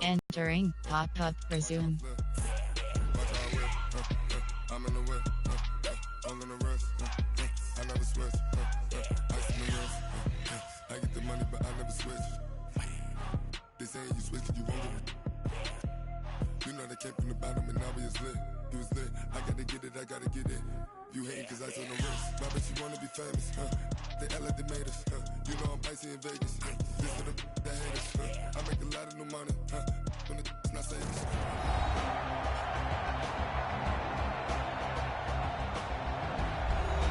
Entering pop-up resume. I'm in the way, all in the rush, I never sweat, ice in the rush, I get the money but I never switch. They saying you switch, you won't get it. You know they came from the bottom and now we is lit. You was lit, I gotta get it, I gotta get it. You hating cause ice on the wrist, my bitch you wanna be famous, They act like they made us, You know I'm icy in Vegas, This for the that hate us, I make a lot of new money, When it's not savings.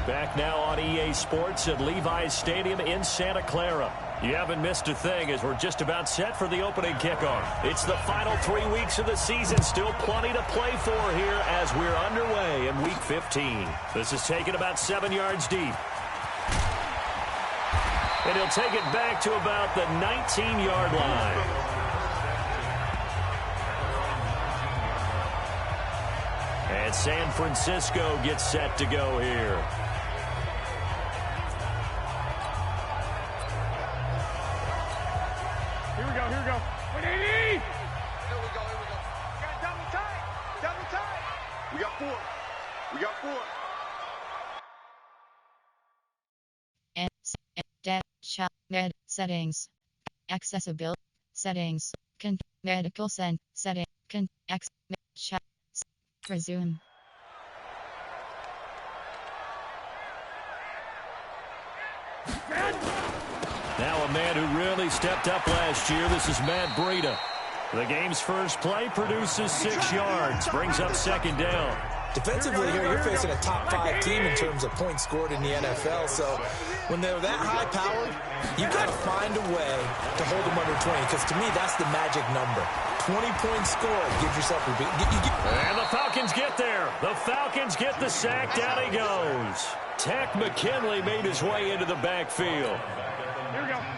Back now on EA Sports at Levi's Stadium in Santa Clara. You haven't missed a thing as we're just about set for the opening kickoff. It's the final 3 weeks of the season. Still plenty to play for here as we're underway in Week 15. This is taken about 7 yards deep. And he'll take it back to about the 19-yard line. And San Francisco gets set to go here. Here we go. 180! Here we go. We got double tight. We got four. And med settings. Accessibility settings. Medical setting. Resume. Now a man who really stepped up last year. This is Matt Breida. The game's first play produces 6 yards. Brings up second down. Defensively here, you're facing a top 5 team in terms of points scored in the NFL. So when they're that high-powered, you got to find a way to hold them under 20. Because to me, that's the magic number. 20 points scored. Give yourself a big... And the Falcons get there. The Falcons get the sack. Down he goes. Tech McKinley made his way into the backfield.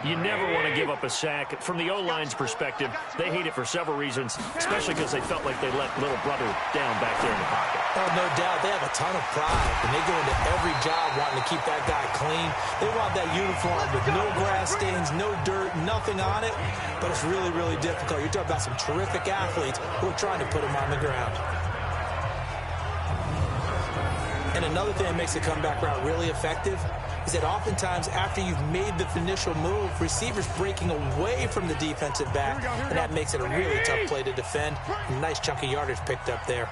You never want to give up a sack. From the O-line's perspective, they hate it for several reasons, especially because they felt like they let little brother down back there in the pocket. Oh, no doubt. They have a ton of pride, and they go into every job wanting to keep that guy clean. They want that uniform with no grass stains, no dirt, nothing on it, but it's really, really difficult. You're talking about some terrific athletes who are trying to put him on the ground. And another thing that makes the comeback route really effective is that oftentimes after you've made the initial move, receivers breaking away from the defensive back, and that makes it a really tough play to defend. A nice chunk of yardage picked up there.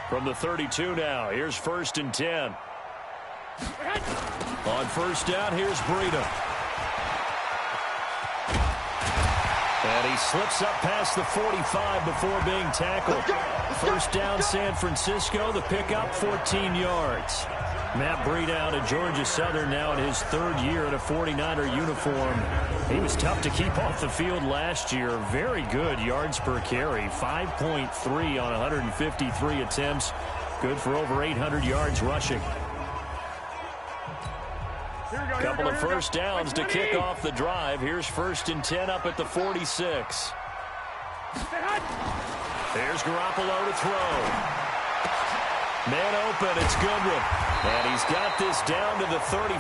From the 32 now, here's 1st and 10. On first down, here's Breida. And he slips up past the 45 before being tackled. First down, San Francisco. The pickup, 14 yards. Matt Breida out of Georgia Southern now in his 3rd year in a 49er uniform. He was tough to keep off the field last year. Very good yards per carry. 5.3 on 153 attempts. Good for over 800 yards rushing. Couple of first downs to kick off the drive. Here's 1st and 10 up at the 46. There's Garoppolo to throw. Man open, it's Goodwin. And he's got this down to the 35.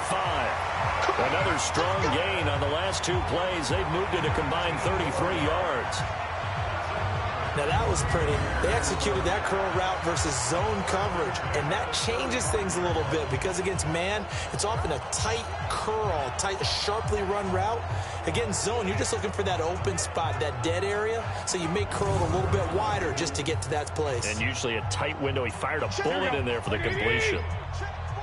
Another strong gain on the last 2 plays. They've moved it a combined 33 yards. Now that was pretty. They executed that curl route versus zone coverage, and that changes things a little bit because against man, it's often a tight curl, tight, sharply run route. Against zone, you're just looking for that open spot, that dead area, so you make curl a little bit wider just to get to that place. And usually a tight window. He fired a bullet in there for the completion.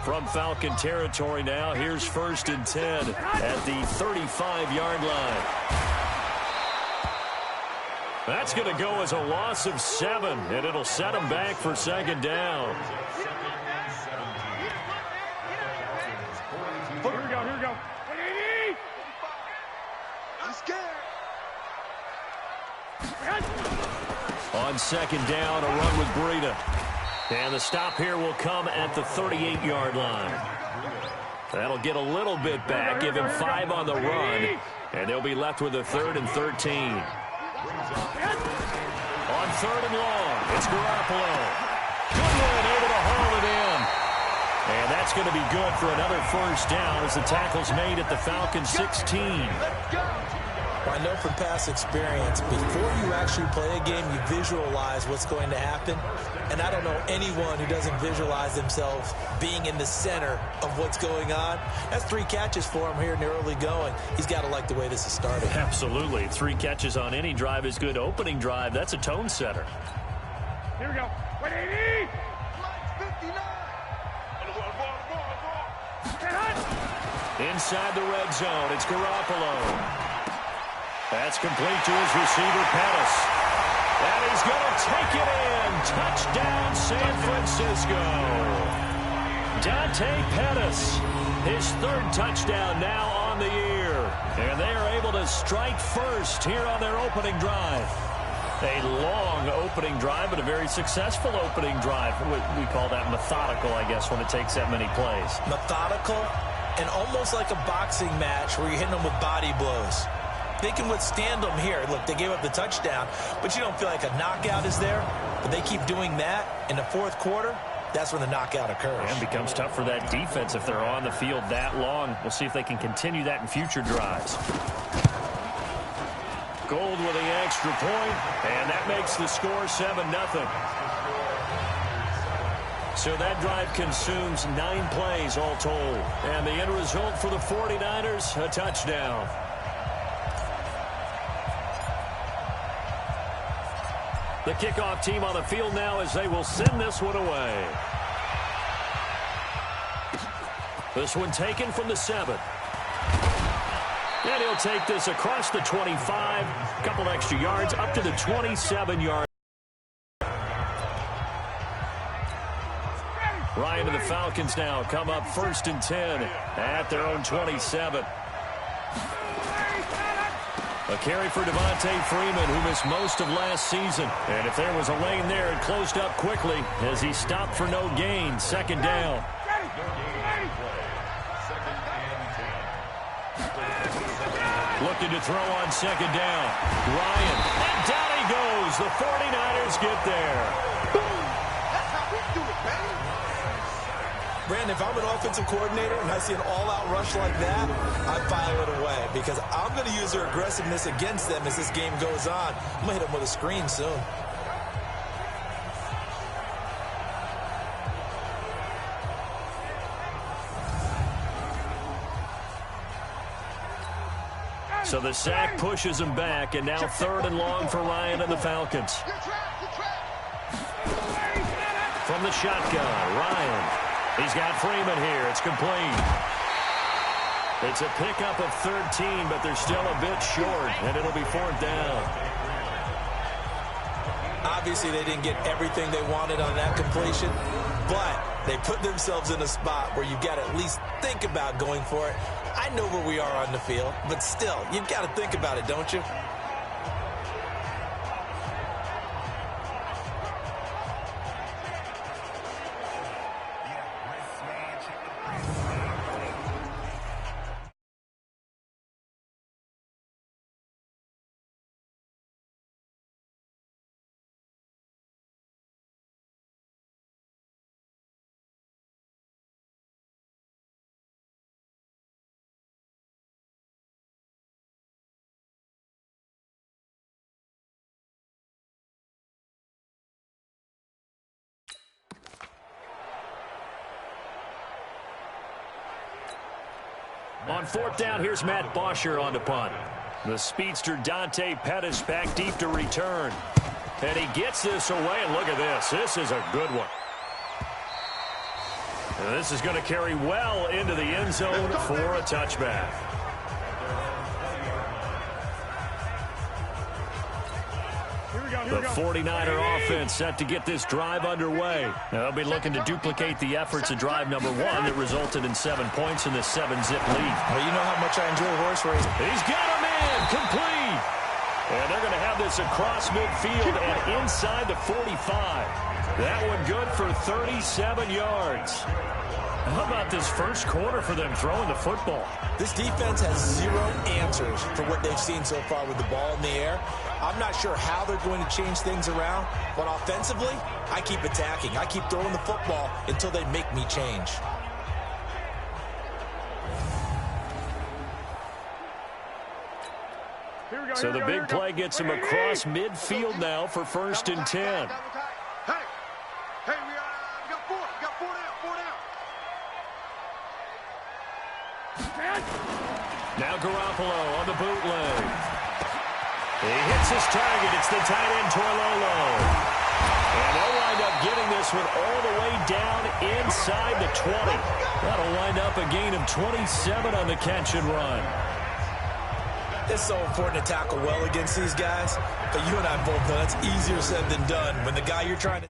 From Falcon territory now, here's 1st and 10 at the 35-yard line. That's going to go as a loss of 7, and it'll set him back for 2nd down. Here we go. 180! I'm scared. On 2nd down, a run with Breida. And the stop here will come at the 38-yard line. That'll get a little bit back, give him 5 on the run, and they'll be left with a 3rd and 13. On 3rd and long, it's Garoppolo. Goodwin able to haul it in. And that's going to be good for another 1st down as the tackle's made at the Falcons 16. Well, I know from past experience, before you actually play a game, you visualize what's going to happen. And I don't know anyone who doesn't visualize themselves being in the center of what's going on. That's 3 catches for him here in the early going. He's got to like the way this is starting. Absolutely. 3 catches on any drive is good. Opening drive, that's a tone setter. Here we go. 180. 59. Inside the red zone, it's Garoppolo. That's complete to his receiver, Pettis. And he's going to take it in. Touchdown, San Francisco. Dante Pettis, his 3rd touchdown now on the year. And they are able to strike first here on their opening drive. A long opening drive, but a very successful opening drive. We call that methodical, I guess, when it takes that many plays. Methodical and almost like a boxing match where you're hitting them with body blows. They can withstand them here. Look, they gave up the touchdown, but you don't feel like a knockout is there. But they keep doing that in the 4th quarter. That's when the knockout occurs. And it becomes tough for that defense if they're on the field that long. We'll see if they can continue that in future drives. Gold with the extra point, and that makes the score 7-0. So that drive consumes 9 plays all told. And the end result for the 49ers, a touchdown. The kickoff team on the field now as they will send this one away. This one taken from the 7. And he'll take this across the 25. A couple extra yards up to the 27-yard. Ryan and the Falcons now come up 1st and 10 at their own 27. A carry for Devontae Freeman, who missed most of last season. And if there was a lane there, it closed up quickly as he stopped for no gain. 2nd down. Looking to throw on 2nd down. Ryan. And down he goes. The 49ers get there. That's how we do it, baby. Brandon, if I'm an offensive coordinator and I see an all-out rush like that, I file it away because I'm going to use their aggressiveness against them as this game goes on. I'm going to hit them with a screen soon. So the sack pushes him back, and now 3rd and long for Ryan and the Falcons. From the shotgun, Ryan. He's got Freeman here. It's complete. It's a pickup of 13, but they're still a bit short, and it'll be 4th down. Obviously, they didn't get everything they wanted on that completion, but they put themselves in a spot where you've got to at least think about going for it. I know where we are on the field, but still, you've got to think about it, don't you? On 4th down, here's Matt Bosher on the punt. The speedster Dante Pettis back deep to return. And he gets this away, and look at this. This is a good one. And this is going to carry well into the end zone for a touchback. The 49er offense set to get this drive underway. They'll be looking to duplicate the efforts of drive number 1 that resulted in 7 points in this 7-zip lead. Well, you know how much I enjoy horse racing. He's got a man complete. And they're going to have this across midfield and inside the 45. That one good for 37 yards. How about this first quarter for them throwing the football? This defense has 0 answers for what they've seen so far with the ball in the air. I'm not sure how they're going to change things around, but offensively, I keep attacking. I keep throwing the football until they make me change. Here So the big play gets him across midfield now for 1st and 10. Hey, we got four. We got four down. Now Garoppolo on the bootleg. He hits his target. It's the tight end, Torlolo. And they'll wind up getting this one all the way down inside the 20. That'll wind up a gain of 27 on the catch and run. It's so important to tackle well against these guys. But you and I both know that's easier said than done. When the guy you're trying to...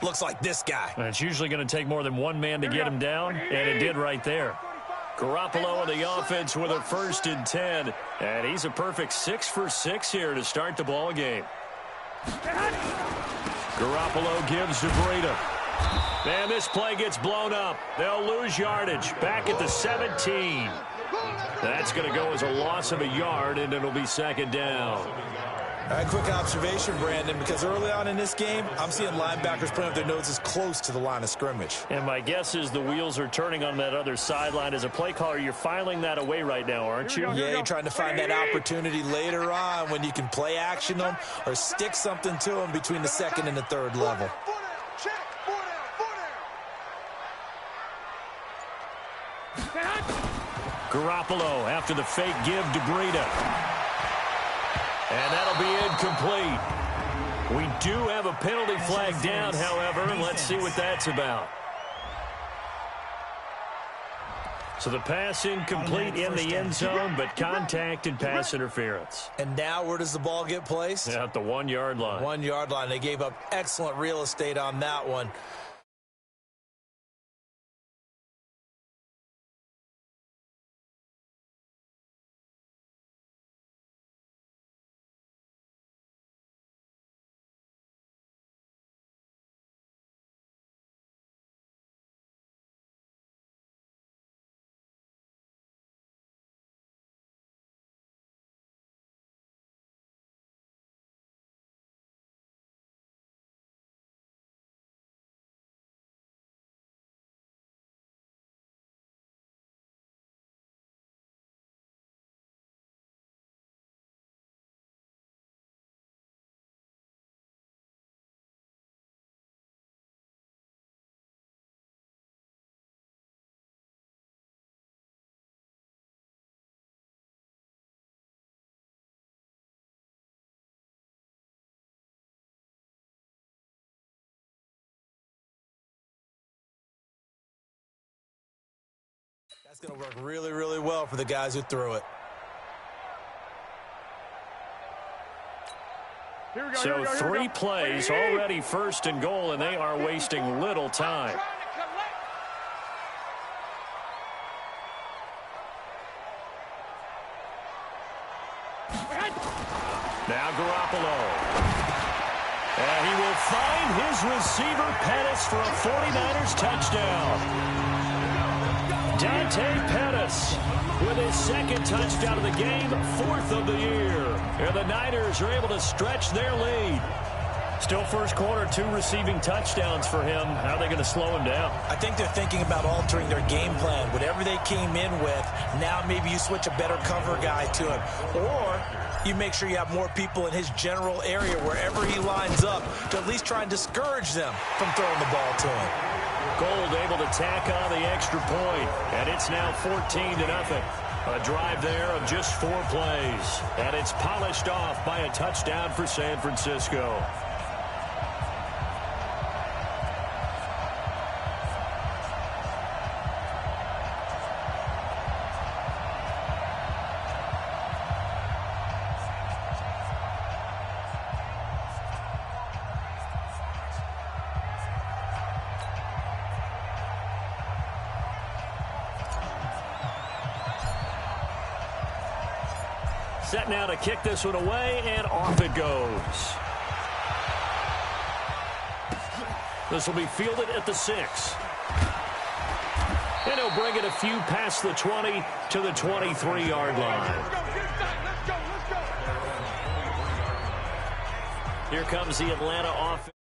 Looks like this guy. And it's usually going to take more than one man to get him down, and it did right there. Garoppolo on the offense with a 1st and 10, and he's a perfect 6 for 6 here to start the ball game. Garoppolo gives to Breida. And this play gets blown up. They'll lose yardage back at the 17. That's going to go as a loss of a yard, and it'll be 2nd down. All right, quick observation, Brandon, because early on in this game, I'm seeing linebackers putting up their noses close to the line of scrimmage. And my guess is the wheels are turning on that other sideline. As a play caller, you're filing that away right now, aren't you? Yeah, you're trying to find that opportunity later on when you can play action them or stick something to them between the 2nd and the 3rd level. Garoppolo after the fake give to Breida. And that'll be incomplete. We do have a penalty flag down, however. Let's see what that's about. So the pass incomplete in the end zone, but contact and pass interference. And now where does the ball get placed? At the 1-yard line. 1-yard line. They gave up excellent real estate on that one. That's going to work really, really well for the guys who threw it. So 3 plays, already 1st and goal, and they are wasting little time. Now Garoppolo. And he will find his receiver, Pettis, for a 49ers touchdown. Dante Pettis with his 2nd touchdown of the game, 4th of the year. And the Niners are able to stretch their lead. Still first quarter, 2 receiving touchdowns for him. How are they going to slow him down? I think they're thinking about altering their game plan. Whatever they came in with, now maybe you switch a better cover guy to him. Or you make sure you have more people in his general area wherever he lines up to at least try and discourage them from throwing the ball to him. Gold able to tack on the extra point, and it's now 14-0. A drive there of just 4 plays, and it's polished off by a touchdown for San Francisco. Set now to kick this one away, and off it goes. This will be fielded at the 6. And he'll bring it a few past the 20 to the 23-yard line. Here comes the Atlanta offense.